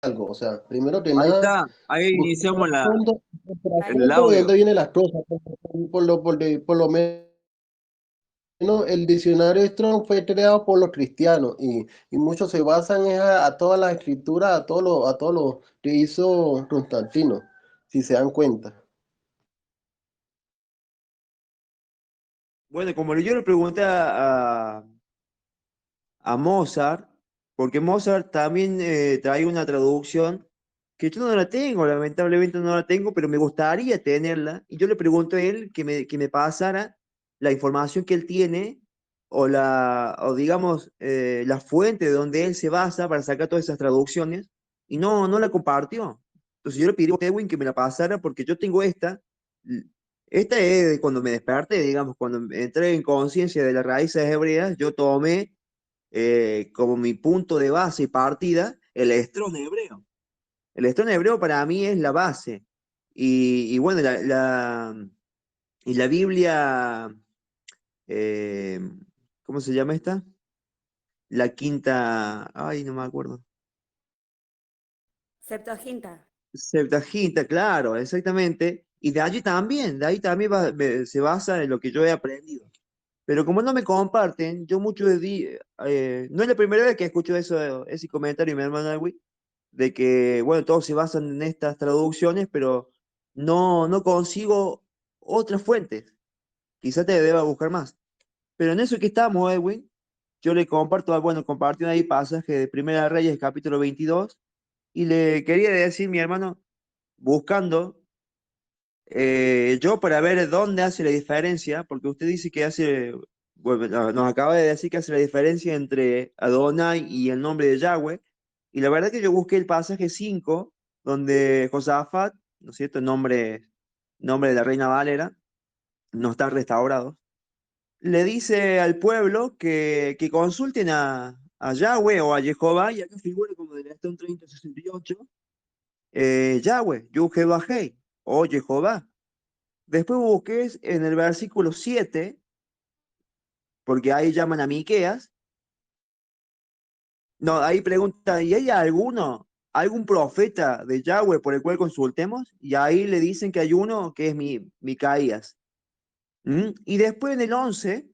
algo. O sea, primero que Ahí nada, está, ahí buscar iniciamos el el trasfondo de dónde audio. vienen las cosas. Por lo menos el diccionario Strong fue creado por los cristianos y muchos se basan a todas las escrituras, a todo lo que hizo Constantino, si se dan cuenta. Bueno, como yo le pregunté a Mozart, porque Mozart también trae una traducción que yo no la tengo, lamentablemente no la tengo, pero me gustaría tenerla. Y yo le pregunto a él que me pasara la información que él tiene o digamos, la fuente de donde él se basa para sacar todas esas traducciones, y no la compartió. Entonces yo le pedí a Edwin que me la pasara porque yo tengo esta. Esta es de cuando me desperté, digamos, cuando entré en conciencia de las raíces hebreas, yo tomé como mi punto de base y partida el estrón hebreo. El estrón hebreo para mí es la base. Y bueno, y la Biblia, eh, ¿cómo se llama esta? La quinta, ay, no me acuerdo. Septuaginta. Septuaginta, claro, exactamente. Y de ahí también se basa en lo que yo he aprendido. Pero como no me comparten, yo mucho no es la primera vez que escucho eso, ese comentario, mi hermano Alwi, de que, bueno, todos se basan en estas traducciones, pero no consigo otras fuentes. Quizá te deba buscar más. Pero en eso que estamos, Edwin, yo le comparto, bueno, compartiendo ahí pasaje de Primera de Reyes, capítulo 22, y le quería decir, mi hermano, buscando, yo para ver dónde hace la diferencia, porque usted dice que hace, bueno, nos acaba de decir que hace la diferencia entre Adonai y el nombre de Yahweh, y la verdad que yo busqué el pasaje 5 donde Josafat, ¿no es cierto?, nombre de la reina Valera, no está restaurado, le dice al pueblo que consulten a Yahweh o a Jehová, y acá figura como del Estón 3068, Yahweh, Yud-Heh-Vah-Heh, o Jehová. Después busqué en el versículo 7 porque ahí llaman a Miqueas. No, ahí pregunta, ¿y hay algún profeta de Yahweh por el cual consultemos? Y ahí le dicen que hay uno que es Micaías. ¿Mm? Y después en el 11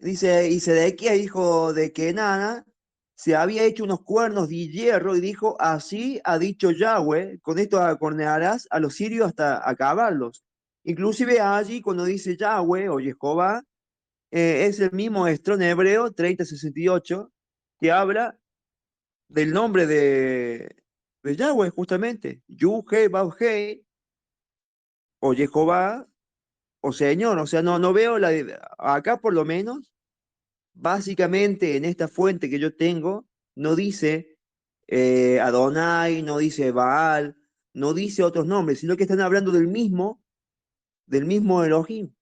dice, y Sedequías, hijo de Kenana, se había hecho unos cuernos de hierro y dijo, así ha dicho Yahweh, con esto acornearás a los sirios hasta acabarlos. Inclusive allí cuando dice Yahweh o Jehová, es el mismo estrón hebreo 3068 que habla del nombre de Yahweh justamente, Yud-Heh-Vah-Heh, o Jehová, o Señor. O sea, no veo acá por lo menos. Básicamente, en esta fuente que yo tengo, no dice Adonai, no dice Baal, no dice otros nombres, sino que están hablando del mismo Elohim,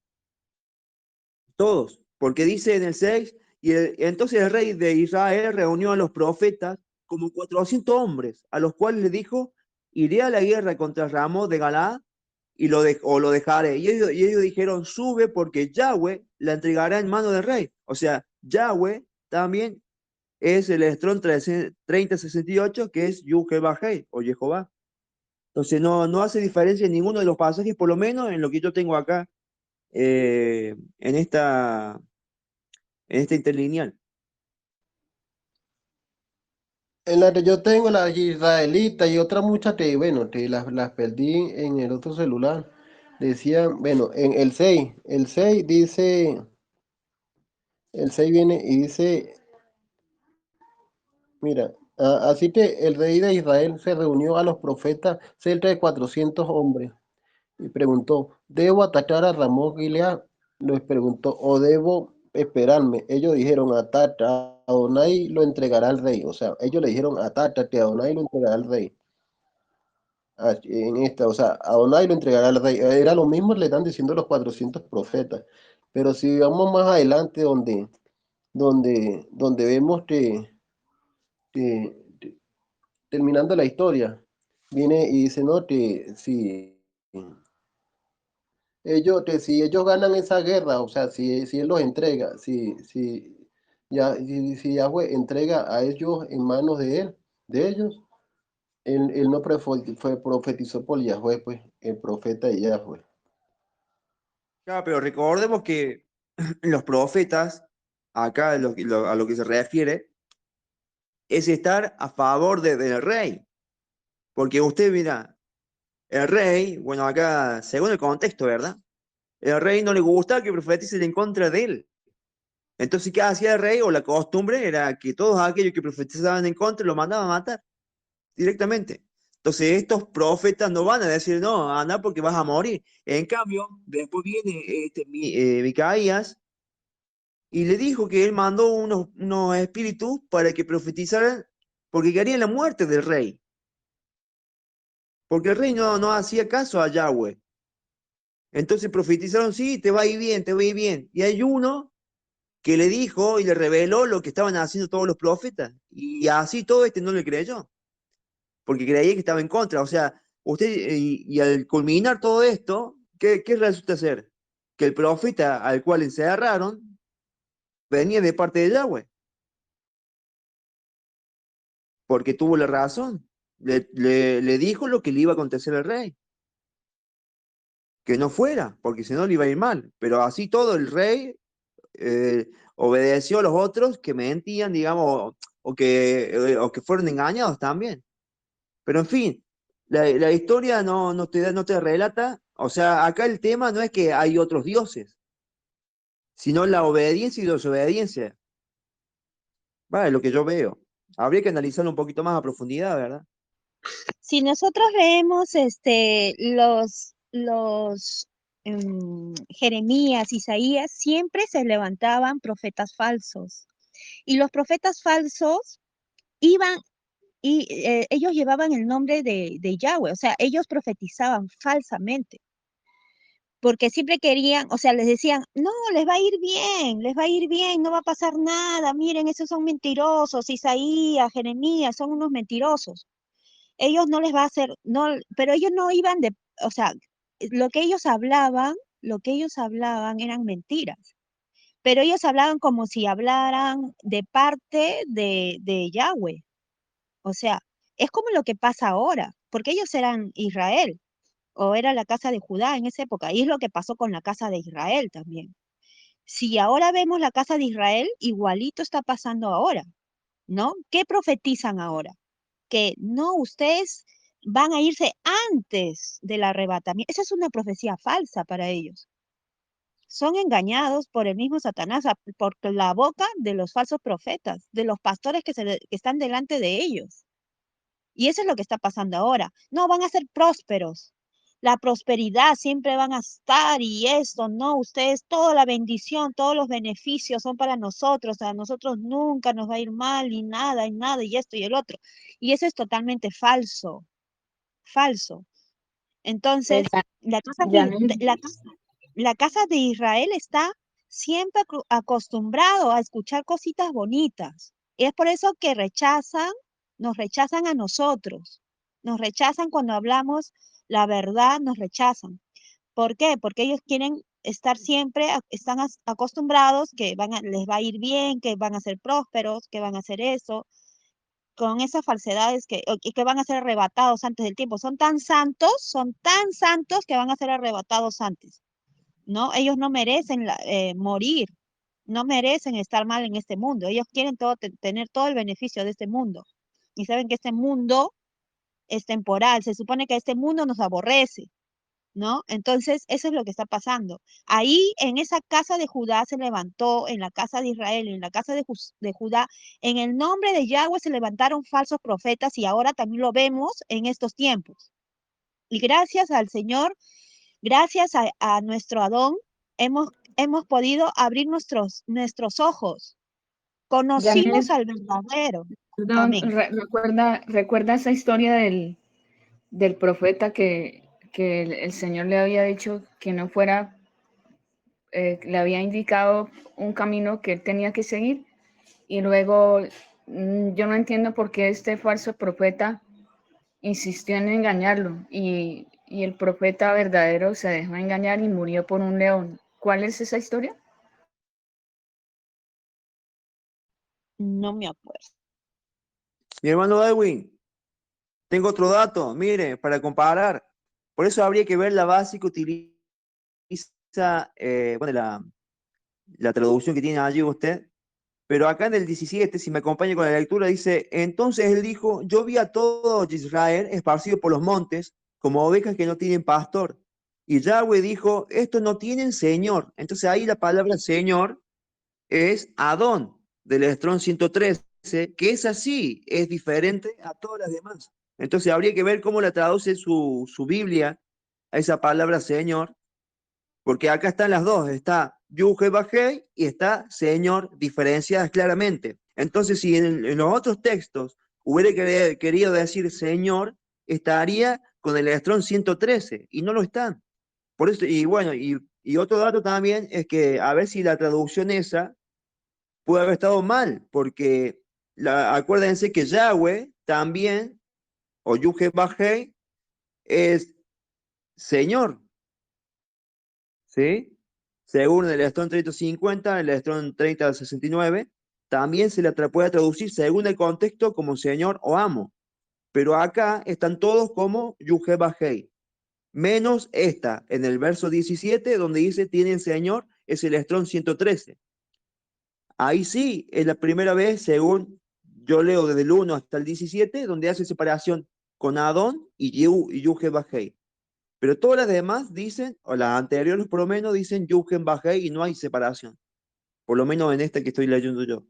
todos, porque dice en el 6, entonces el rey de Israel reunió a los profetas como 400 hombres, a los cuales le dijo, iré a la guerra contra Ramón de Galaad o lo dejaré. Y ellos dijeron, sube porque Yahweh la entregará en mano del rey. O sea, Yahweh también es el Estrón 3068, que es Yud-Heh-Vah-Heh, o Jehová. Entonces no hace diferencia en ninguno de los pasajes, por lo menos en lo que yo tengo acá, eh, en esta, en esta interlineal. En la que yo tengo, la israelita y otras muchas que, bueno, que las perdí en el otro celular. Decían, bueno, en el seis dice, el 6 viene y dice, mira, así que el rey de Israel se reunió a los profetas cerca de 400 hombres y preguntó, ¿debo atacar a Ramón Gilead? Les preguntó, ¿o debo esperarme? Ellos dijeron, ataca, Adonai lo entregará al rey. O sea, ellos le dijeron, ataca, que Adonai lo entregará al rey. En esta, o sea, Adonai lo entregará al rey. Era lo mismo le están diciendo los 400 profetas. Pero si vamos más adelante donde vemos que terminando la historia, viene y dice, no, que si ellos ganan esa guerra, o sea, si él los entrega, Ya, y si Yahweh entrega a ellos en manos de él, de ellos, él no profetizó por Yahweh, pues, el profeta de Yahweh. Claro, pero recordemos que los profetas, acá a lo que se refiere, es estar a favor del rey. Porque usted mira, el rey, bueno, acá, según el contexto, ¿verdad? El rey no le gustaba que profeticen en contra de él. Entonces, ¿qué hacía el rey? O la costumbre era que todos aquellos que profetizaban en contra lo mandaban a matar directamente. Entonces, estos profetas no van a decir, no, anda porque vas a morir. En cambio, después viene Micaías y le dijo que él mandó unos espíritus para que profetizaran, porque querían la muerte del rey. Porque el rey no hacía caso a Yahweh. Entonces profetizaron, sí, te va a ir bien, te va a ir bien. Y hay uno que le dijo y le reveló lo que estaban haciendo todos los profetas. Y así todo este no le creyó, porque creía que estaba en contra. O sea, usted, y al culminar todo esto, ¿qué resulta ser? Que el profeta al cual encerraron venía de parte de Yahweh, porque tuvo la razón. Le dijo lo que le iba a acontecer al rey, que no fuera, porque si no le iba a ir mal. Pero así todo el rey obedeció a los otros que mentían, digamos, o que fueron engañados también. Pero en fin, la historia no te relata, o sea, acá el tema no es que hay otros dioses, sino la obediencia y desobediencia. Vale, lo que yo veo. Habría que analizarlo un poquito más a profundidad, ¿verdad? Si nosotros leemos Jeremías, Isaías, siempre se levantaban profetas falsos. Y los profetas falsos iban y ellos llevaban el nombre de Yahweh, o sea, ellos profetizaban falsamente, porque siempre querían, o sea, les decían, no, les va a ir bien, les va a ir bien, no va a pasar nada, miren, esos son mentirosos, Isaías, Jeremías, son unos mentirosos. Ellos no les va a hacer, no, pero ellos no iban de, o sea, lo que ellos hablaban, lo que ellos hablaban eran mentiras, pero ellos hablaban como si hablaran de parte de Yahweh. O sea, es como lo que pasa ahora, porque ellos eran Israel, o era la casa de Judá en esa época, y es lo que pasó con la casa de Israel también. Si ahora vemos la casa de Israel, igualito está pasando ahora, ¿no? ¿Qué profetizan ahora? Que no, ustedes van a irse antes del arrebatamiento. Esa es una profecía falsa para ellos. Son engañados por el mismo Satanás, por la boca de los falsos profetas, de los pastores que están delante de ellos. Y eso es lo que está pasando ahora. No, van a ser prósperos. La prosperidad siempre van a estar y esto, no, ustedes, toda la bendición, todos los beneficios son para nosotros, a nosotros nunca nos va a ir mal y nada, y esto y el otro. Y eso es totalmente falso, falso. Pues Entonces, ya, la casa ya de, no, la casa de Israel está siempre acostumbrado a escuchar cositas bonitas. Y es por eso que nos rechazan a nosotros. Nos rechazan cuando hablamos la verdad, nos rechazan. ¿Por qué? Porque ellos quieren estar siempre, están acostumbrados que les va a ir bien, que van a ser prósperos, que van a hacer eso, con esas falsedades y que van a ser arrebatados antes del tiempo. Son tan santos que van a ser arrebatados antes. ¿No? Ellos no merecen morir, no merecen estar mal en este mundo. Ellos quieren tener todo el beneficio de este mundo. Y saben que este mundo es temporal. Se supone que este mundo nos aborrece, ¿no? Entonces, eso es lo que está pasando. Ahí, en esa casa de Judá se levantó, en la casa de Israel, en la casa de Judá, en el nombre de Yahweh se levantaron falsos profetas y ahora también lo vemos en estos tiempos. Y gracias al Señor, gracias a nuestro Adón, hemos podido abrir nuestros ojos. Conocimos Yanis, al verdadero. perdón, Amén. recuerda esa historia del profeta que el Señor le había dicho que no fuera, le había indicado un camino que él tenía que seguir y luego yo no entiendo por qué este falso profeta insistió en engañarlo y el profeta verdadero se dejó engañar y murió por un león. ¿Cuál es esa historia? No me acuerdo. Mi hermano Edwin, tengo otro dato, mire, para comparar. Por eso habría que ver la base que utiliza, bueno, la traducción que tiene allí usted. Pero acá en el 17, si me acompaña con la lectura, dice, entonces él dijo, yo vi a todo Israel esparcido por los montes, como ovejas que no tienen pastor. Y Yahweh dijo, estos no tienen señor. Entonces ahí la palabra señor es Adón, del Strong 113, que es así, es diferente a todas las demás. Entonces habría que ver cómo la traduce su Biblia a esa palabra Señor, porque acá están las dos, está Yuhe Bajei y está Señor, diferenciadas claramente. Entonces, si en los otros textos hubiera querido decir Señor, estaría con el Strong 113 y no lo están. Por eso, y bueno, y otro dato también es que a ver si la traducción esa puede haber estado mal, porque acuérdense que Yahweh también, o Yuhe Bajei, es Señor, ¿sí? Según el Strong 350, el Strong 3069, también se le puede traducir según el contexto como Señor o amo. Pero acá están todos como Yuhe Bajei, menos esta, en el verso 17, donde dice tienen Señor, es el Strong 113. Ahí sí, es la primera vez, según yo leo desde el 1 hasta el 17, donde hace separación con Adón y Yuhe Bajei. Pero todas las demás dicen, o las anteriores por lo menos, dicen Yuhe Bajei y no hay separación. Por lo menos en esta que estoy leyendo yo.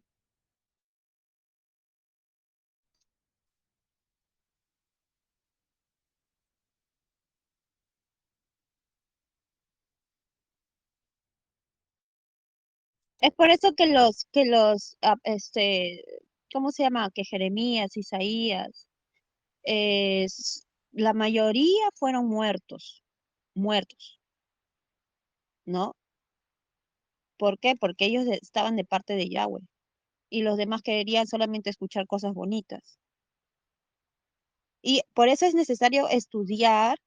Es por eso que ¿cómo se llama? Que Jeremías, Isaías, la mayoría fueron muertos, ¿no? ¿Por qué? Porque ellos estaban de parte de Yahweh y los demás querían solamente escuchar cosas bonitas. Y por eso es necesario estudiar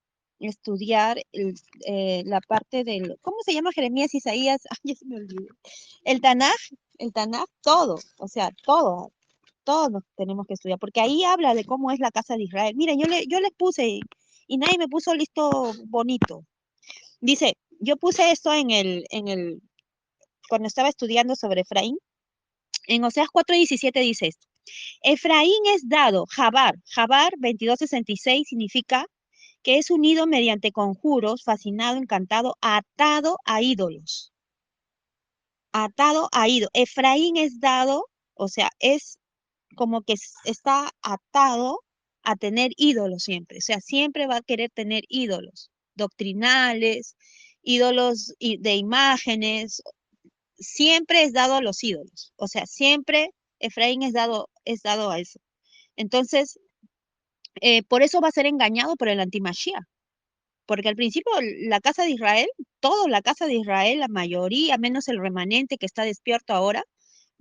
la parte del, ¿cómo se llama Jeremías, Isaías? Ay, ya se me olvidó. El Tanaj, todo, o sea, todos nos tenemos que estudiar, porque ahí habla de cómo es la casa de Israel. Miren, yo les puse y nadie me puso listo bonito. Dice, yo puse esto cuando estaba estudiando sobre Efraín, en Oseas 4:17 dice esto. Efraín es dado, Jabar 22:66 significa que es unido mediante conjuros, fascinado, encantado, atado a ídolos. Atado a ídolos. Efraín es dado, o sea, es como que está atado a tener ídolos siempre. O sea, siempre va a querer tener ídolos doctrinales, ídolos de imágenes. Siempre es dado a los ídolos. O sea, siempre Efraín es dado a eso. Entonces, por eso va a ser engañado por el antimashiach. Porque al principio la casa de Israel, toda la casa de Israel, la mayoría, menos el remanente que está despierto ahora,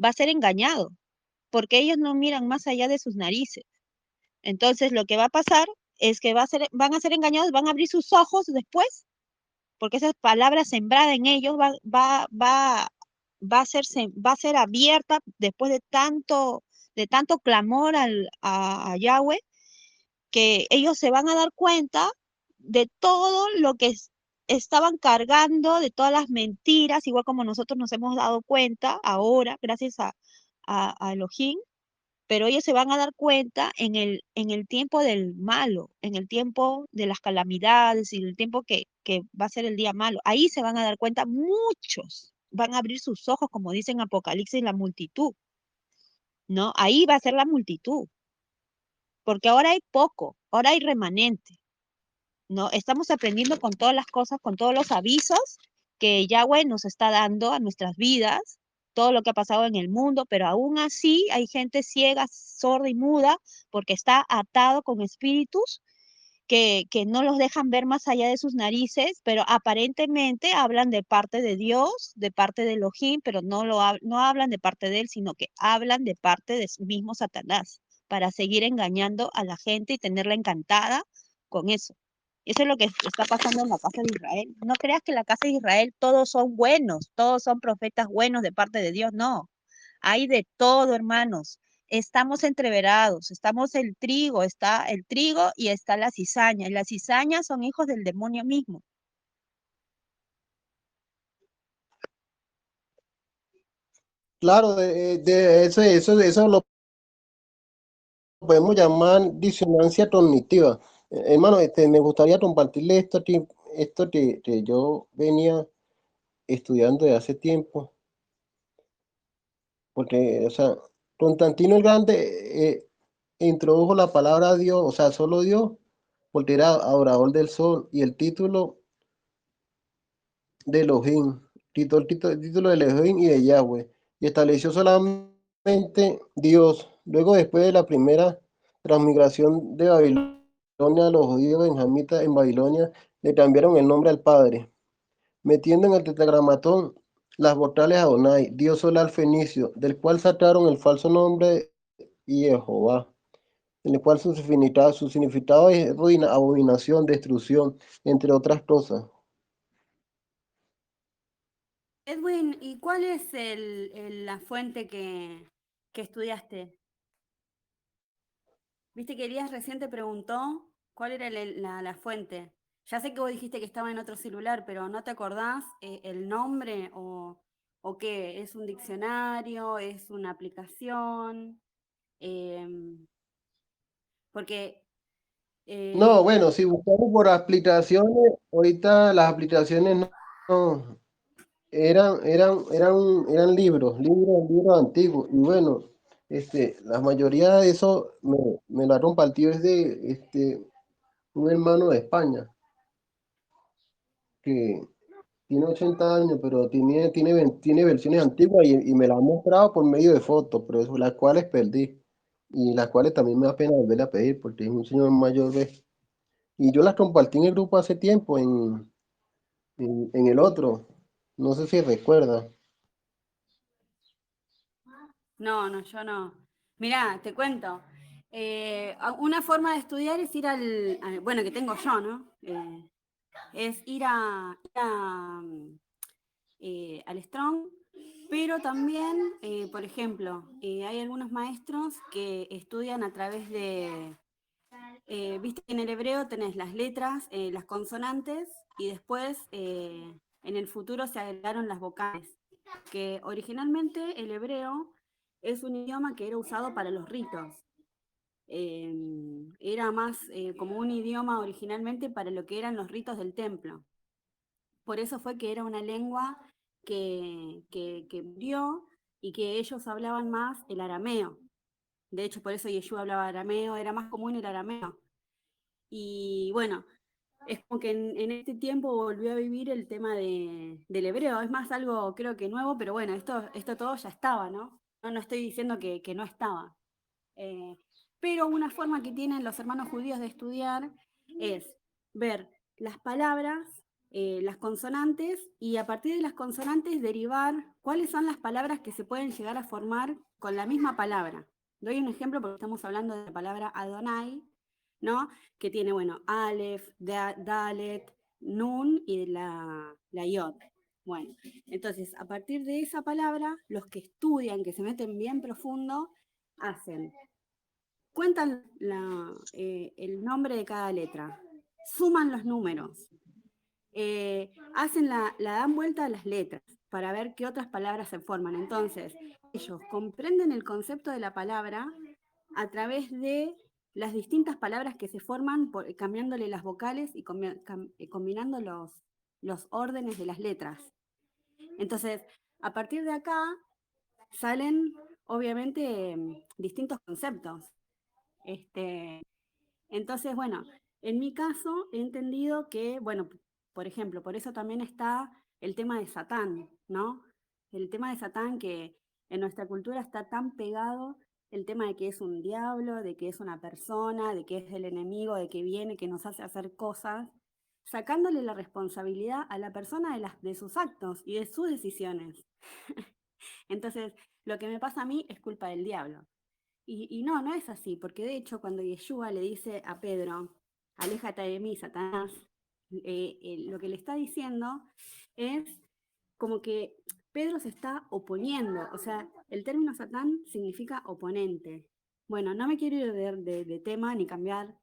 va a ser engañado, porque ellos no miran más allá de sus narices. Entonces lo que va a pasar es que van a ser engañados, van a abrir sus ojos después, porque esa palabra sembrada en ellos va a ser abierta después de tanto clamor a Yahweh, que ellos se van a dar cuenta de todo lo que estaban cargando, de todas las mentiras, igual como nosotros nos hemos dado cuenta ahora, gracias a Elohim, pero ellos se van a dar cuenta en el tiempo del malo, en el tiempo de las calamidades y el tiempo que va a ser el día malo. Ahí se van a dar cuenta muchos, van a abrir sus ojos, como dicen Apocalipsis, la multitud, ¿no? Ahí va a ser la multitud, porque ahora hay poco, ahora hay remanente. ¿No? Estamos aprendiendo con todas las cosas, con todos los avisos que Yahweh nos está dando a nuestras vidas, todo lo que ha pasado en el mundo, pero aún así hay gente ciega, sorda y muda porque está atado con espíritus que no los dejan ver más allá de sus narices, pero aparentemente hablan de parte de Dios, de parte de Elohim, pero no hablan de parte de él, sino que hablan de parte de mismo Satanás, para seguir engañando a la gente y tenerla encantada con eso. Eso es lo que está pasando en la casa de Israel. No creas que en la casa de Israel todos son buenos, todos son profetas buenos de parte de Dios, no. Hay de todo, hermanos. Estamos entreverados, estamos el trigo, está el trigo y está la cizaña. Y las cizañas son hijos del demonio mismo. Claro, eso lo podemos llamar disonancia cognitiva. Hermano, me gustaría compartirle esto que yo venía estudiando de hace tiempo, porque, o sea, Constantino el Grande introdujo la palabra Dios, o sea, solo Dios, porque era adorador del sol, y el título de Elohim, el título de Elohim y de Yahweh, y estableció solamente Dios. Luego, después de la primera transmigración de Babilonia a los judíos benjamitas en Babilonia, le cambiaron el nombre al Padre, metiendo en el tetragramatón las vocales Adonai, Dios solar fenicio, del cual sacaron el falso nombre Jehová, en el cual su significado es ruina, abominación, destrucción, entre otras cosas. Edwin, ¿y cuál es la fuente que estudiaste? Viste que Elías recién te preguntó cuál era la fuente. Ya sé que vos dijiste que estaba en otro celular, pero ¿no te acordás el nombre o qué? ¿Es un diccionario? ¿Es una aplicación? Em, porque No, eh, bueno, si buscamos por aplicaciones, ahorita las aplicaciones no, eran libros antiguos. Y bueno, la mayoría de eso me lo ha compartido es de un hermano de España, que tiene 80 años, pero tiene versiones antiguas y me las ha mostrado por medio de fotos, pero las cuales perdí. Y las cuales también me da pena volver a pedir, porque es un señor mayor, ¿ves? Y yo las compartí en el grupo hace tiempo, en el otro. No sé si recuerda. no, yo no. Mirá, te cuento. Una forma de estudiar es ir bueno, que tengo yo, ¿no? Es al Strong, pero también, por ejemplo, hay algunos maestros que estudian a través viste que en el hebreo tenés las letras, las consonantes, y después en el futuro se agregaron las vocales, que originalmente el hebreo es un idioma que era usado para los ritos. Era más como un idioma originalmente para lo que eran los ritos del templo. Por eso fue que era una lengua que murió y que ellos hablaban más el arameo. De hecho, por eso Yeshua hablaba arameo, era más común el arameo. Y bueno, es como que en este tiempo volvió a vivir el tema del hebreo. Es más algo creo que nuevo, pero bueno, esto todo ya estaba, ¿no? No estoy diciendo que no estaba. Eh, pero una forma que tienen los hermanos judíos de estudiar es ver las palabras, las consonantes, y a partir de las consonantes derivar cuáles son las palabras que se pueden llegar a formar con la misma palabra. Doy un ejemplo porque estamos hablando de la palabra Adonai, ¿no? Que tiene, bueno, Aleph, Dalet, Nun y la Yod. Bueno, entonces, a partir de esa palabra, los que estudian, que se meten bien profundo, hacen cuentan el nombre de cada letra, suman los números, la dan vuelta a las letras para ver qué otras palabras se forman. Entonces, ellos comprenden el concepto de la palabra a través de las distintas palabras que se forman cambiándole las vocales y combinando los órdenes de las letras. Entonces, a partir de acá salen, obviamente, distintos conceptos. Entonces, bueno, en mi caso he entendido que, bueno, por ejemplo, por eso también está el tema de Satán, ¿no? El tema de Satán que en nuestra cultura está tan pegado, el tema de que es un diablo, de que es una persona, de que es el enemigo, de que viene, que nos hace hacer cosas, sacándole la responsabilidad a la persona de sus actos y de sus decisiones. Entonces, lo que me pasa a mí es culpa del diablo. Y no es así, porque de hecho cuando Yeshua le dice a Pedro, aléjate de mí, Satanás, lo que le está diciendo es como que Pedro se está oponiendo, o sea, el término Satán significa oponente. Bueno, no me quiero ir de tema ni cambiar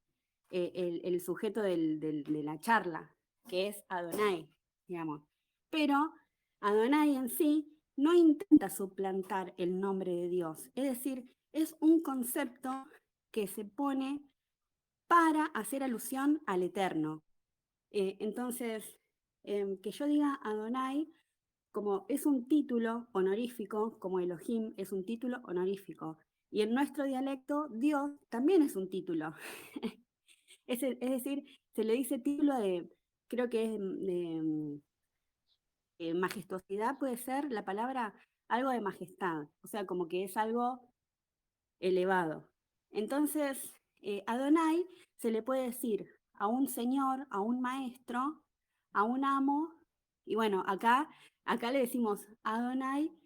el sujeto de la charla, que es Adonai, digamos. Pero Adonai en sí no intenta suplantar el nombre de Dios, es decir, es un concepto que se pone para hacer alusión al Eterno. Entonces, que yo diga Adonai como es un título honorífico, como Elohim es un título honorífico. Y en nuestro dialecto, Dios también es un título. Es decir, se le dice título de, creo que es de majestuosidad, puede ser la palabra algo de majestad, o sea, como que es algo elevado. Entonces, Adonai se le puede decir a un señor, a un maestro, a un amo, y bueno, acá le decimos Adonai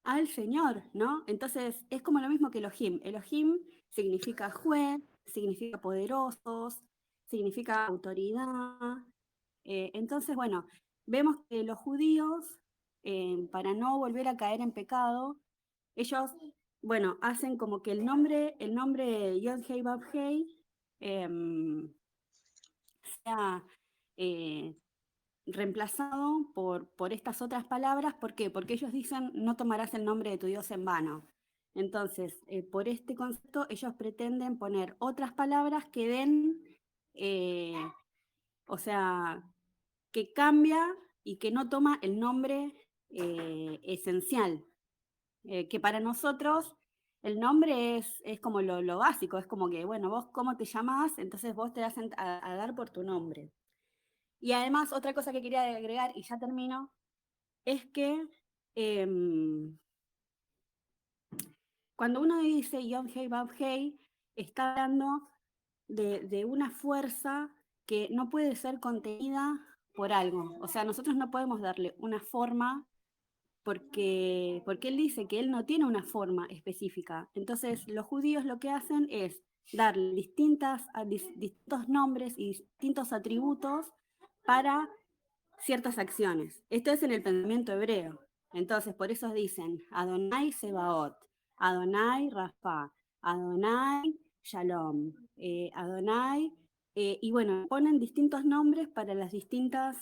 al Señor, ¿no? Entonces, es como lo mismo que Elohim. Elohim significa juez, significa poderosos, significa autoridad. Entonces, bueno, vemos que los judíos, para no volver a caer en pecado, ellos, bueno, hacen como que el nombre Yod-Hei Vav-Hei sea reemplazado por estas otras palabras. ¿Por qué? Porque ellos dicen, no tomarás el nombre de tu Dios en vano. Entonces, por este concepto, ellos pretenden poner otras palabras que den, o sea, que cambia y que no toma el nombre esencial, que para nosotros el nombre es como lo básico, es como que, bueno, vos cómo te llamás, entonces vos te das a dar por tu nombre. Y además, otra cosa que quería agregar, y ya termino, es que cuando uno dice Yod-Hei Vav-Hei, está hablando de una fuerza que no puede ser contenida por algo. O sea, nosotros no podemos darle una forma porque él dice que él no tiene una forma específica. Entonces, los judíos lo que hacen es darle distintos nombres y distintos atributos para ciertas acciones. Esto es en el pensamiento hebreo. Entonces, por eso dicen Adonai Sebaot, Adonai Rafa, Adonai Shalom, Adonai, y bueno, ponen distintos nombres para las distintas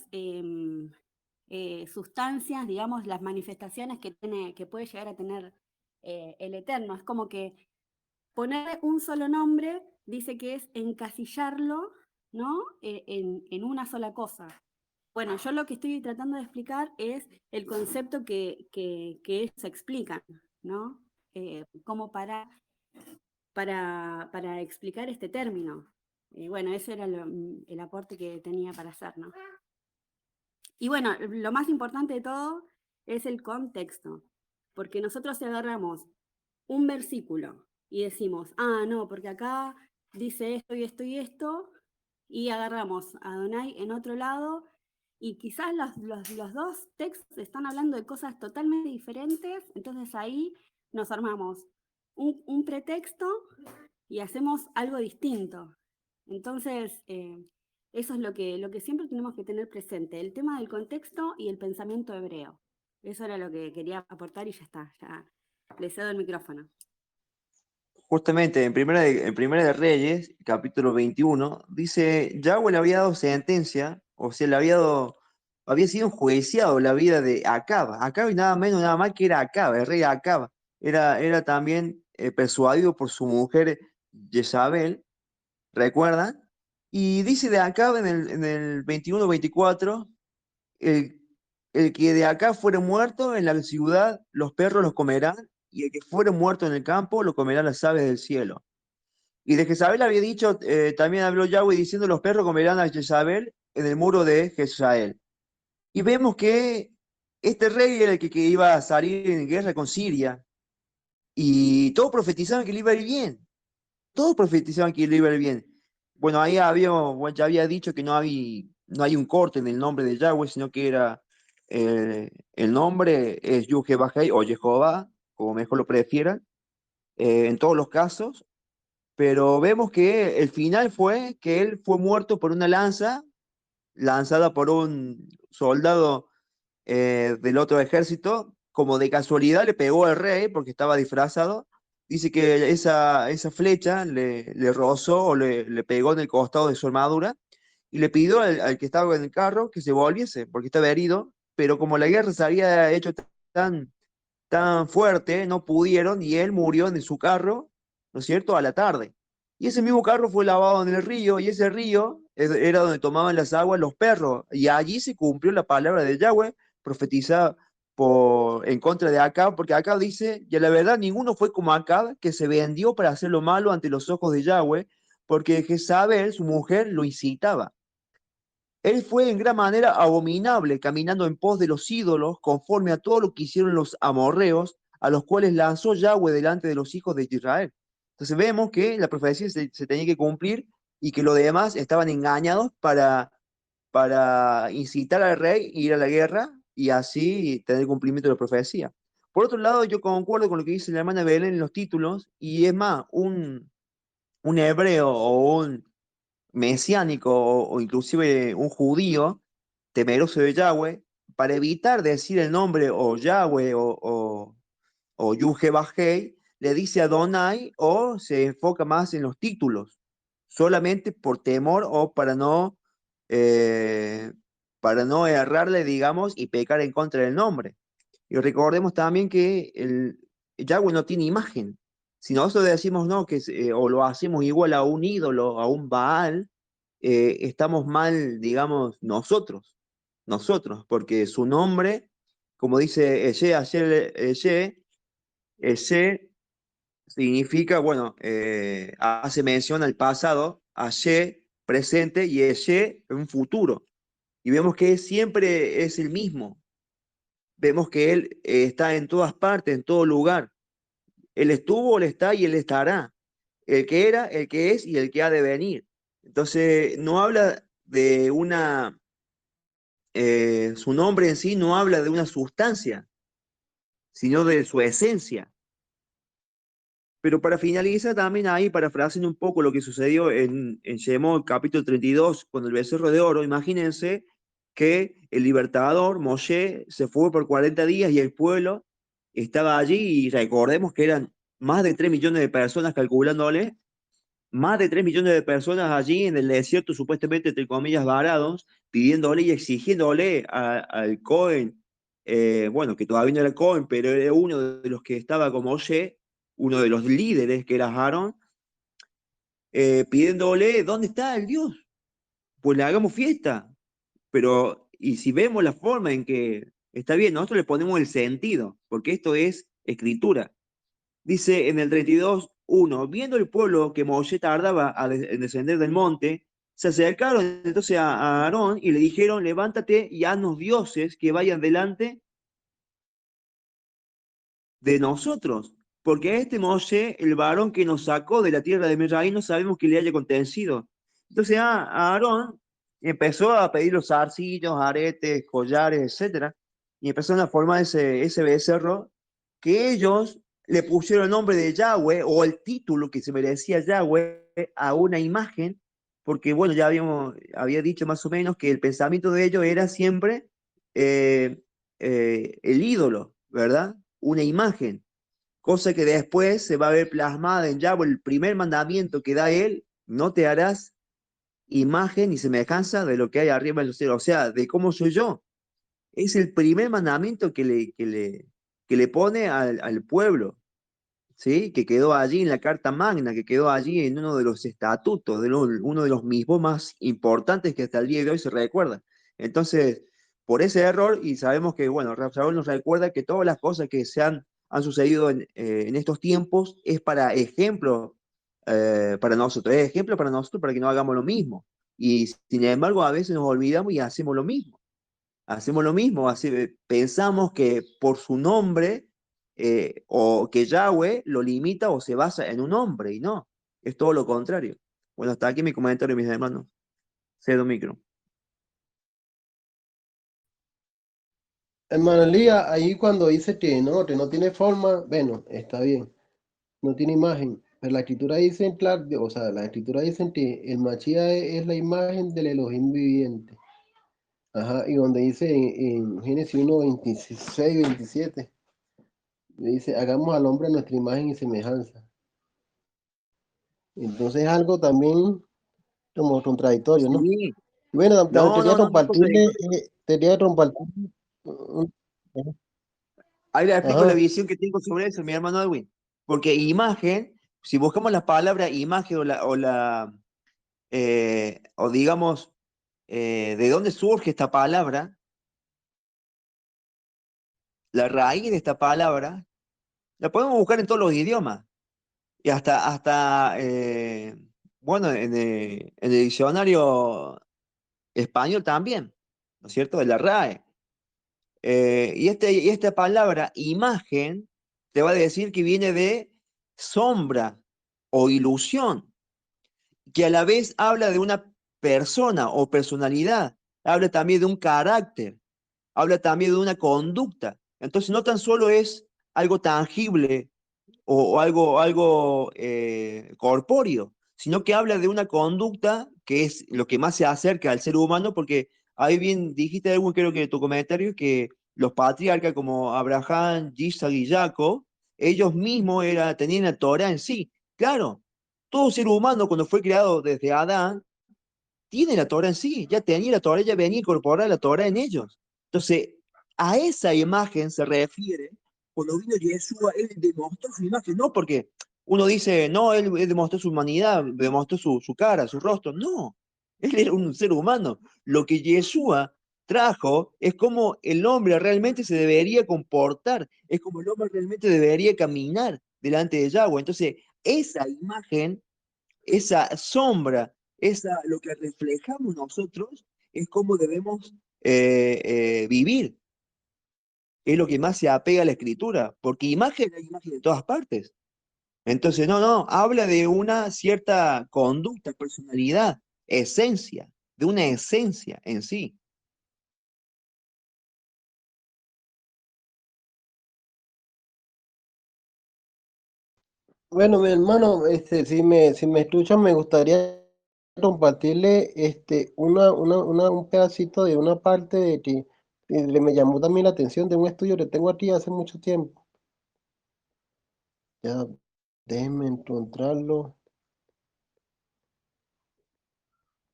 sustancias, digamos, las manifestaciones que puede llegar a tener el Eterno. Es como que poner un solo nombre dice que es encasillarlo, ¿no? En una sola cosa. Bueno, yo lo que estoy tratando de explicar es el concepto que ellos explican, ¿no? Como para explicar este término. Bueno, ese era el aporte que tenía para hacer, ¿no? Y bueno, lo más importante de todo es el contexto, porque nosotros agarramos un versículo y decimos, ah, no, porque acá dice esto y esto y esto, y agarramos a Adonai en otro lado, y quizás los dos textos están hablando de cosas totalmente diferentes, entonces ahí nos armamos un pretexto y hacemos algo distinto. Entonces, eso es lo que siempre tenemos que tener presente, el tema del contexto y el pensamiento hebreo. Eso era lo que quería aportar y ya está, ya le cedo el micrófono. Justamente en Primera de Reyes, capítulo 21, dice, Yahweh le había dado sentencia, o sea, había sido enjuiciado la vida de Acab. Acab y nada menos, nada más que era Acab, el rey Acab. Era también persuadido por su mujer Jezabel, ¿recuerdan? Y dice de Acab en el 21-24, el, el que de acá fuere muerto en la ciudad, los perros los comerán, y el que fuere muerto en el campo, lo comerán las aves del cielo. Y de Jezabel había dicho, también habló Yahweh diciendo, los perros comerán a Jezabel en el muro de Jezreel. Y vemos que este rey era el que iba a salir en guerra con Siria, y todos profetizaban que le iba a ir bien. Todos profetizaban que le iba a ir bien. Bueno, ya había dicho que no hay un corte en el nombre de Yahweh, sino que era el nombre es Yuhebahei o Jehová, como mejor lo prefieran, en todos los casos. Pero vemos que el final fue que él fue muerto por una lanza lanzada por un soldado del otro ejército como de casualidad le pegó al rey porque estaba disfrazado. Dice que esa flecha le rozó o le pegó en el costado de su armadura y le pidió al que estaba en el carro que se volviese porque estaba herido, pero como la guerra se había hecho tan, tan fuerte, no pudieron y él murió en su carro, ¿no es cierto?, a la tarde. Y ese mismo carro fue lavado en el río y ese río era donde tomaban las aguas los perros y allí se cumplió la palabra de Yahweh profetizada en contra de Acab, porque Acab dice, y a la verdad ninguno fue como Acab, que se vendió para hacer lo malo ante los ojos de Yahweh, porque Jezabel, su mujer, lo incitaba. Él fue en gran manera abominable, caminando en pos de los ídolos, conforme a todo lo que hicieron los amorreos, a los cuales lanzó Yahweh delante de los hijos de Israel. Entonces vemos que la profecía se tenía que cumplir y que los demás estaban engañados para incitar al rey a ir a la guerra y así tener cumplimiento de la profecía. Por otro lado, yo concuerdo con lo que dice la hermana Belén en los títulos, y es más, un hebreo o un mesiánico o inclusive un judío temeroso de Yahweh, para evitar decir el nombre o Yahweh o Yuhebahei, le dice Adonai o se enfoca más en los títulos, solamente por temor o eh, para no errarle, digamos, y pecar en contra del nombre. Y recordemos también que el Yahweh no tiene imagen. Si nosotros decimos no, o lo hacemos igual a un ídolo, a un Baal, estamos mal, digamos, nosotros, porque su nombre, como dice Eshe significa, bueno, hace mención al pasado, Ashe, presente, y Eshe, un futuro. Y vemos que siempre es el mismo. Vemos que Él está en todas partes, en todo lugar. Él estuvo, Él está y Él estará. El que era, el que es y el que ha de venir. Entonces, no habla de su nombre en sí no habla de una sustancia, sino de su esencia. Pero para finalizar también ahí, parafraseando un poco lo que sucedió en Shemot capítulo 32, con el becerro de oro, imagínense que el libertador, Moshe, se fue por 40 días y el pueblo estaba allí y recordemos que eran más de 3 millones de personas calculándole, más de 3 millones de personas allí en el desierto, supuestamente, entre comillas, varados, pidiéndole y exigiéndole al Cohen, bueno, que todavía no era Cohen, pero era uno de los que estaba como Moshe, uno de los líderes que era Aarón, pidiéndole, ¿dónde está el Dios? Pues le hagamos fiesta. Pero, y si vemos la forma en que está bien, nosotros le ponemos el sentido, porque esto es escritura. Dice en el 32:1, viendo el pueblo que Moshe tardaba en descender del monte, se acercaron entonces a Aarón y le dijeron, levántate y haznos dioses que vayan delante de nosotros, porque a este Moshe, el varón que nos sacó de la tierra de Misraim, no sabemos que le haya acontecido. Entonces a Aarón empezó a pedir los zarcillos, aretes, collares, etcétera, y empezaron a formar ese becerro que ellos le pusieron el nombre de Yahweh o el título que se merecía Yahweh a una imagen, porque bueno, ya había dicho más o menos que el pensamiento de ellos era siempre eh, el ídolo, ¿verdad? Una imagen, cosa que después se va a ver plasmada en Yahweh, el primer mandamiento que da él, no te harás imagen y semejanza de lo que hay arriba en los cielos, o sea, de cómo soy yo. Es el primer mandamiento que le pone al pueblo, ¿sí? Que quedó allí en la Carta Magna, que quedó allí en uno de los estatutos, uno de los mismos más importantes que hasta el día de hoy se recuerda. Entonces, por ese error, y sabemos que, bueno, Raúl nos recuerda que todas las cosas que han sucedido en estos tiempos es para ejemplo para nosotros, para que no hagamos lo mismo. Y sin embargo, a veces nos olvidamos y hacemos lo mismo. Hacemos lo mismo, pensamos que por su nombre o que Yahweh lo limita o se basa en un hombre, y no, es todo lo contrario. Bueno, hasta aquí mi comentario, mis hermanos. Cedo micro. Hermano Elías, ahí cuando dice que no tiene forma, bueno, está bien, no tiene imagen. Pero la escritura dice, claro, o sea, la escritura dice que el Machía es la imagen del Elohim viviente. Ajá, y donde dice en Génesis 1, 26, 27. Y dice, hagamos al hombre a nuestra imagen y semejanza. Entonces es algo también como contradictorio, ¿no? Sí, Y bueno, también no, quería no, no, no es compartirle, contradictorio. un- Ahí le explico la ajá, visión que tengo sobre eso, mi hermano Edwin. Porque imagen, si buscamos la palabra imagen o digamos, de dónde surge esta palabra, la raíz de esta palabra, la podemos buscar en todos los idiomas. Y bueno, en el diccionario español también, ¿no es cierto? De la RAE. Y esta palabra imagen te va a decir que viene de sombra o ilusión, que a la vez habla de una persona o personalidad, habla también de un carácter, habla también de una conducta. Entonces no tan solo es algo tangible o algo corpóreo, sino que habla de una conducta que es lo que más se acerca al ser humano, porque ahí bien dijiste algo, creo que en tu comentario, que los patriarcas como Abraham, Isaac y Jacob, ellos mismos tenían la Torah en sí. Claro, todo ser humano cuando fue creado desde Adán, tiene la Torah en sí, ya tenía la Torah, ya venía incorporada la Torah en ellos. Entonces, a esa imagen se refiere cuando vino Yeshua, él demostró su imagen, no porque uno dice, no, él demostró su humanidad, demostró su cara, su rostro, no, él era un ser humano. Lo que Yeshua trajo es como el hombre realmente se debería comportar, es como el hombre realmente debería caminar delante de Yahweh. Entonces, esa imagen, esa sombra, lo que reflejamos nosotros es cómo debemos vivir. Es lo que más se apega a la escritura, porque imagen hay imagen en todas partes. Entonces, no, habla de una cierta conducta, personalidad, esencia, de una esencia en sí. bueno, mi hermano, si me escuchan, me gustaría compartirle un pedacito de una parte de que me llamó también la atención de un estudio que tengo aquí hace mucho tiempo. Ya, déjenme encontrarlo.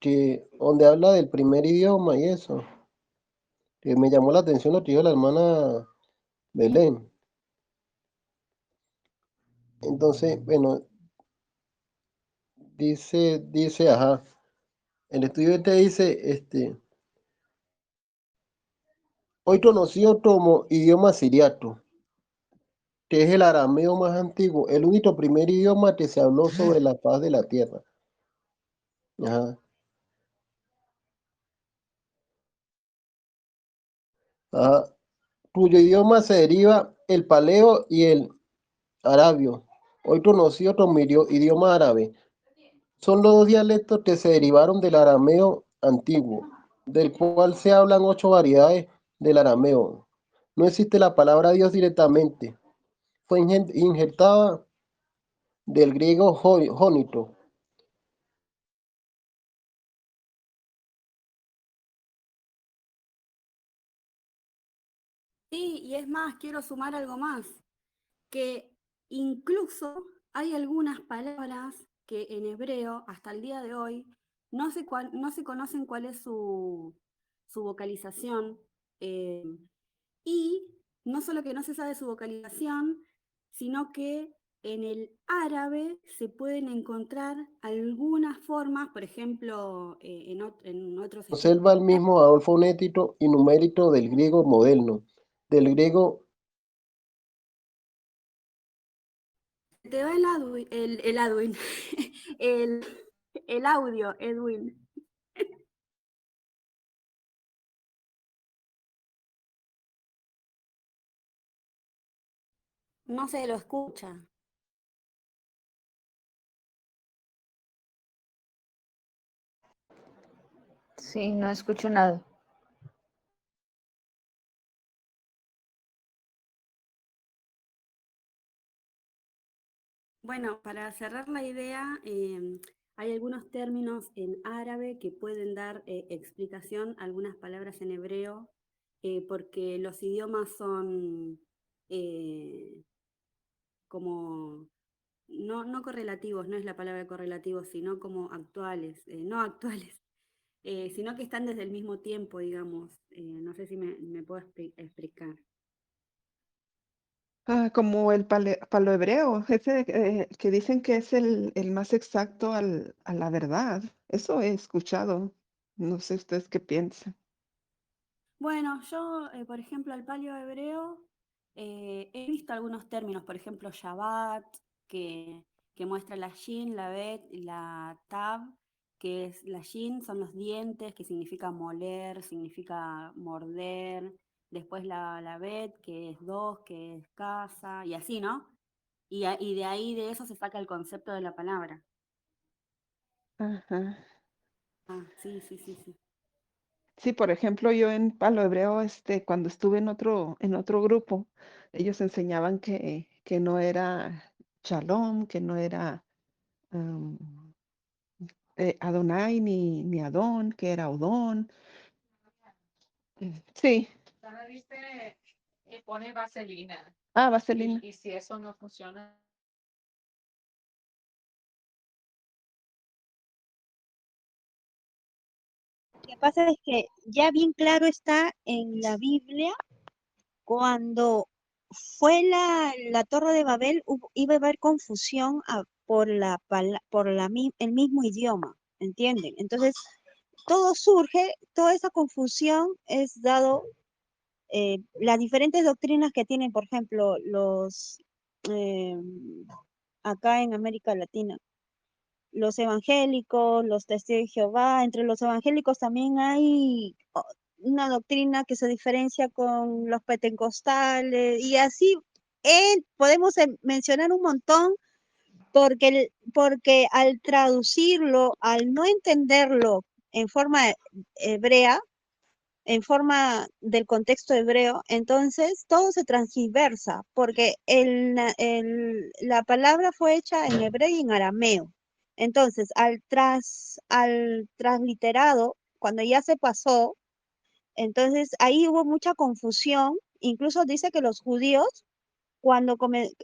Que, donde habla del primer idioma y eso. Que me llamó la atención lo que dijo la hermana Belén. Entonces, bueno, ajá. El estudio te dice, hoy conocido como idioma siriaco, que es el arameo más antiguo, el único primer idioma que se habló sobre la faz de la tierra. Ajá, ajá, cuyo idioma se deriva el paleo y el arabio, hoy conocido como idioma árabe. Son los dos dialectos que se derivaron del arameo antiguo, del cual se hablan 8 variedades del arameo. No existe la palabra Dios directamente. Fue injertada del griego jónito. Sí, y es más, quiero sumar algo más, que incluso hay algunas palabras que en hebreo, hasta el día de hoy, no se conocen cuál es su vocalización. eh, y no solo que no se sabe su vocalización, sino que en el árabe se pueden encontrar algunas formas, por ejemplo, en otros escritos. Conserva el mismo valor fonético y numérico del griego moderno, del griego. Te va el Adwin, el, el audio, Edwin. No se lo escucha. Sí, no escucho nada. Bueno, para cerrar la idea, hay algunos términos en árabe que pueden dar explicación a algunas palabras en hebreo, porque los idiomas son, como, no correlativos, no es la palabra correlativos, sino como actuales, no actuales, sino que están desde el mismo tiempo, digamos. No sé si me puedo explicar. Como el palohebreo, ese que dicen que es el más exacto a la verdad. Eso he escuchado. No sé ustedes qué piensan. Bueno, yo, por ejemplo, al paleo hebreo he visto algunos términos, por ejemplo, Shabbat, que muestra la Shin, la Bet y la Tab, que es la Shin, son los dientes, que significa moler, significa morder. Después la Bet, que es dos, que es casa, y así, ¿no? Y de ahí, de eso se saca el concepto de la palabra. Ajá. Ah, sí, sí, sí, sí. Sí, por ejemplo, yo en palohebreo, cuando estuve en otro grupo, ellos enseñaban que no era Shalom, que no era um, Adonai ni Adón, que era Odón. Sí. Sara dice que pone vaselina Vaselina. y si eso no funciona. Lo que pasa es que ya bien claro está en la Biblia cuando fue la Torre de Babel, iba a haber confusión por el mismo idioma, ¿entienden? Entonces, todo surge, toda esa confusión es dado las diferentes doctrinas que tienen, por ejemplo, eh, acá en América Latina, los evangélicos, los testigos de Jehová. Entre los evangélicos también hay una doctrina que se diferencia con los pentecostales y así podemos mencionar un montón porque al traducirlo, al no entenderlo en forma hebrea, en forma del contexto hebreo, entonces todo se transgiversa, porque la palabra fue hecha en hebreo y en arameo. Entonces, al transliterado, cuando ya se pasó, entonces ahí hubo mucha confusión. Incluso dice que los judíos,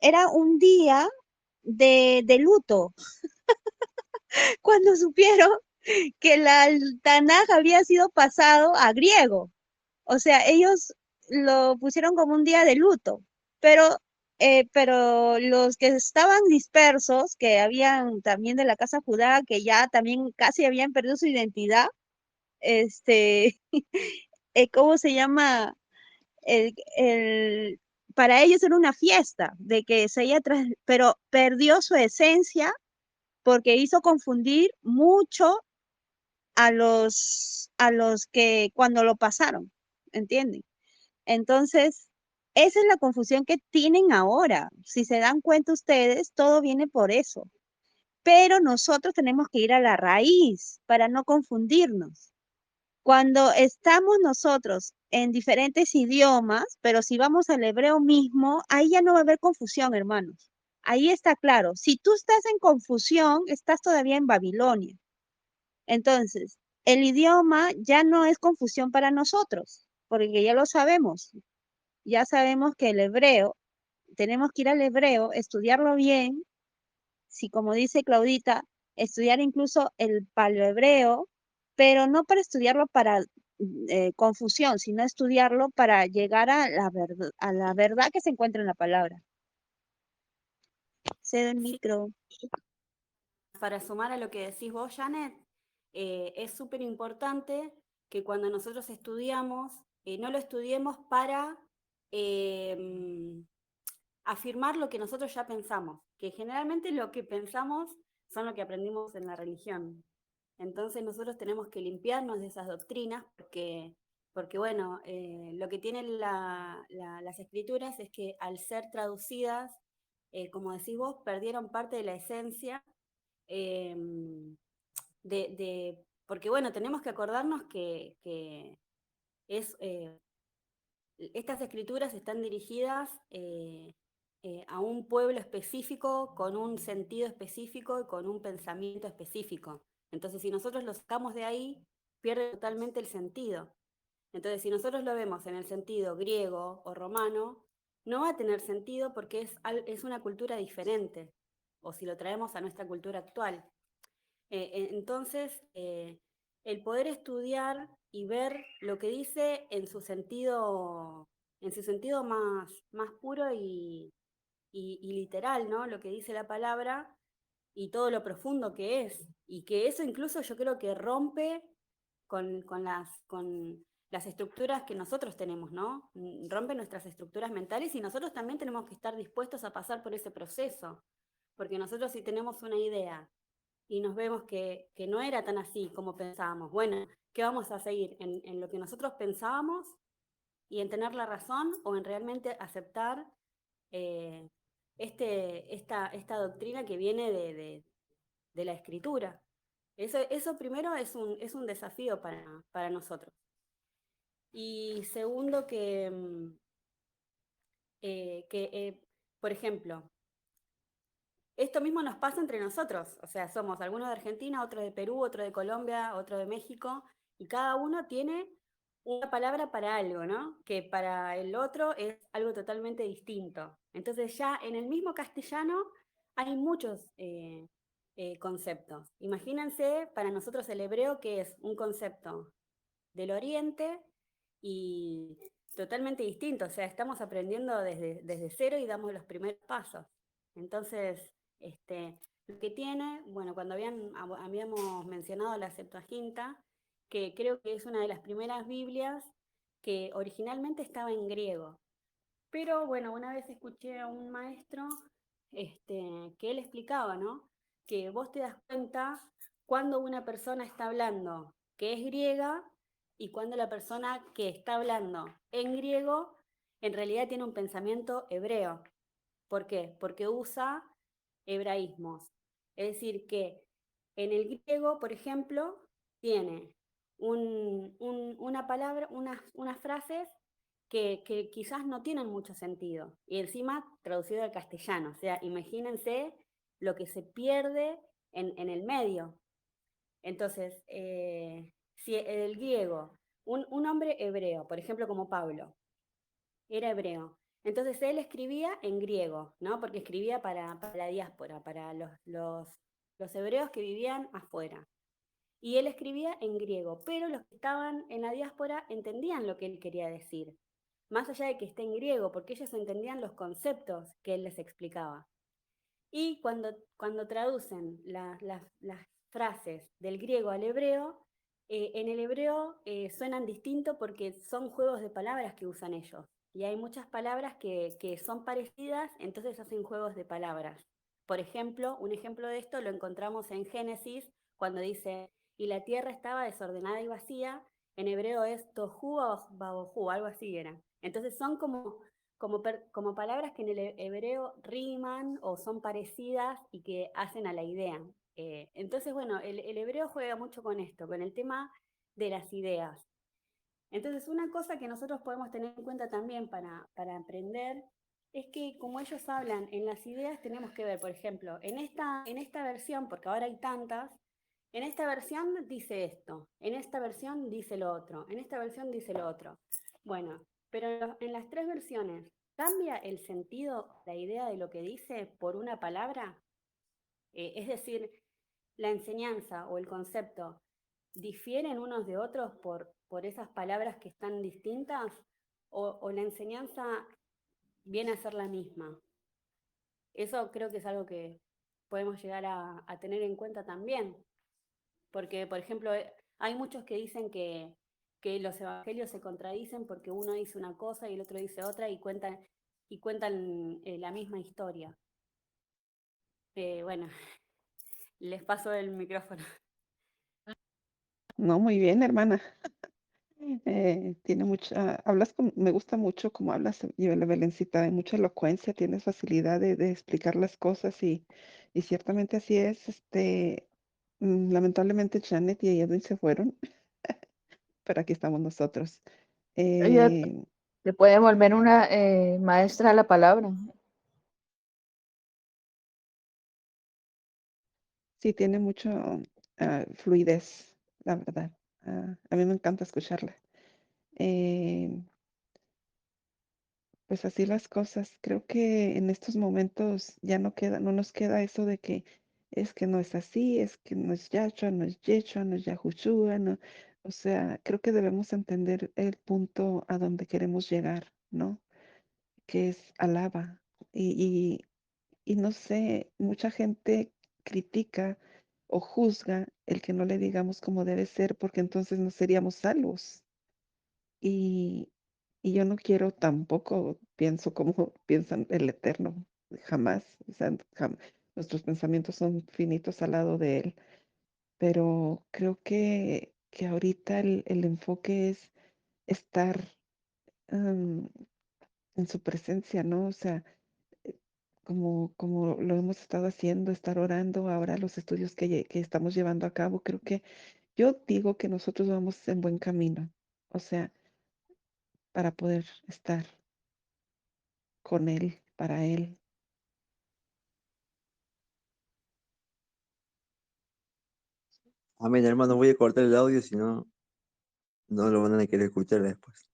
era un día de luto, cuando supieron que el Tanaj había sido pasado a griego. O sea, ellos lo pusieron como un día de luto, pero, pero los que estaban dispersos, que habían también de la casa Judá, que ya también casi habían perdido su identidad, este, ¿cómo se llama? El, el- para ellos era una fiesta de que pero perdió su esencia porque hizo confundir mucho a los que cuando lo pasaron, ¿entienden? Entonces, esa es la confusión que tienen ahora. Si se dan cuenta ustedes, todo viene por eso. Pero nosotros tenemos que ir a la raíz para no confundirnos. Cuando estamos nosotros en diferentes idiomas, pero si vamos al hebreo mismo, ahí ya no va a haber confusión, hermanos. Ahí está claro. Si tú estás en confusión, estás todavía en Babilonia. Entonces, el idioma ya no es confusión para nosotros, porque ya lo sabemos. Ya sabemos que el hebreo, tenemos que ir al hebreo, estudiarlo bien, si como dice Claudita, estudiar incluso el paleohebreo, pero no para estudiarlo para confusión, sino estudiarlo para llegar a la verdad que se encuentra en la palabra. Cedo el Sí, micro. para sumar a lo que decís vos, Janet, es súper importante que cuando nosotros estudiamos, no lo estudiemos para afirmar lo que nosotros ya pensamos, que generalmente lo que pensamos son lo que aprendimos en la religión. Entonces nosotros tenemos que limpiarnos de esas doctrinas porque bueno, lo que tienen las escrituras es que al ser traducidas, como decís vos, perdieron parte de la esencia eh, porque bueno, tenemos que acordarnos que es, estas escrituras están dirigidas a un pueblo específico, con un sentido específico y con un pensamiento específico. Entonces, si nosotros lo sacamos de ahí, pierde totalmente el sentido. Entonces, si nosotros lo vemos en el sentido griego o romano, no va a tener sentido porque es una cultura diferente, o si lo traemos a nuestra cultura actual. Entonces, el poder estudiar y ver lo que dice en su sentido más puro y literal, ¿no? Lo que dice la palabra y todo lo profundo que es. Y que eso incluso yo creo que rompe con las estructuras que nosotros tenemos, ¿no? Rompe nuestras estructuras mentales y nosotros también tenemos que estar dispuestos a pasar por ese proceso. Porque nosotros si tenemos una idea y nos vemos que no era tan así como pensábamos, bueno, ¿qué vamos a seguir? ¿En lo que nosotros pensábamos y en tener la razón o en realmente aceptar eh, esta doctrina que viene de la escritura? Eso primero es un desafío para nosotros. Y segundo, por ejemplo, esto mismo nos pasa entre nosotros, o sea, somos algunos de Argentina, otros de Perú, otro de Colombia, otro de México, y cada uno tiene una palabra para algo, ¿no? Que para el otro es algo totalmente distinto. Entonces ya en el mismo castellano hay muchos conceptos. Imagínense para nosotros el hebreo que es un concepto del Oriente y totalmente distinto, o sea, estamos aprendiendo desde cero y damos los primeros pasos. Entonces, lo que tiene, bueno, cuando habíamos mencionado la Septuaginta, que creo que es una de las primeras Biblias que originalmente estaba en griego. Pero bueno, una vez escuché a un maestro que él explicaba, ¿no? Que vos te das cuenta cuando una persona está hablando que es griega y cuando la persona que está hablando en griego en realidad tiene un pensamiento hebreo. ¿Por qué? Porque usa hebraísmos. Es decir, que en el griego, por ejemplo, tiene una palabra, unas frases que quizás no tienen mucho sentido. Y encima traducido al castellano. O sea, imagínense lo que se pierde en el medio. Entonces, si el griego, un hombre hebreo, por ejemplo, como Pablo, era hebreo. Entonces él escribía en griego, ¿no? Porque escribía para la diáspora, para los hebreos que vivían afuera. Y él escribía en griego, pero los que estaban en la diáspora entendían lo que él quería decir, más allá de que esté en griego, porque ellos entendían los conceptos que él les explicaba. Y cuando traducen las frases del griego al hebreo, en el hebreo suenan distinto porque son juegos de palabras que usan ellos. Y hay muchas palabras que son parecidas, entonces hacen juegos de palabras. Por ejemplo, un ejemplo de esto lo encontramos en Génesis, cuando dice, y la tierra estaba desordenada y vacía, en hebreo es tohu babohu, algo así era. Entonces son como palabras que en el hebreo riman o son parecidas y que hacen a la idea. Entonces, bueno, el hebreo juega mucho con esto, con el tema de las ideas. Entonces, una cosa que nosotros podemos tener en cuenta también para aprender es que como ellos hablan en las ideas, tenemos que ver, por ejemplo, en esta versión, porque ahora hay tantas, en esta versión dice esto, en esta versión dice lo otro, en esta versión dice lo otro. Bueno, pero en las tres versiones, ¿cambia el sentido, la idea de lo que dice por una palabra? Es decir, la enseñanza o el concepto difieren unos de otros por esas palabras que están distintas o la enseñanza viene a ser la misma. Eso creo que es algo que podemos llegar a tener en cuenta también, porque, por ejemplo, hay muchos que dicen que los evangelios se contradicen porque uno dice una cosa y el otro dice otra y cuentan la misma historia. Bueno, les paso el micrófono. No, muy bien, hermana. Hablas me gusta mucho cómo hablas, Belencita, de mucha elocuencia, tienes facilidad de explicar las cosas y ciertamente así es. Lamentablemente Janet y Edwin se fueron, pero aquí estamos nosotros. Ella Eh, se puede volver una maestra de la palabra. sí, tiene mucho fluidez, la verdad. A mí me encanta escucharla. Eh, pues así las cosas. Creo que en estos momentos ya no nos queda eso de que es que no es así, es que no es Yahshua, no es Yeshua, no es Yahushua, no. O sea, creo que debemos entender el punto a donde queremos llegar, ¿no? Que es alaba. Y, y no sé, mucha gente critica o juzga el que no le digamos como debe ser, porque entonces no seríamos salvos. Y, y yo no quiero tampoco, pienso como piensan el Eterno, jamás. O sea, nuestros pensamientos son finitos al lado de Él, pero creo que ahorita el enfoque es estar am, en su presencia, ¿no? O sea, eh, como lo hemos estado haciendo, estar orando, ahora los estudios que estamos llevando a cabo, creo que yo digo que nosotros vamos en buen camino, o sea, para poder estar con Él, para Él. Amén, hermano, voy a cortar el audio, si no, no lo van a querer escuchar después.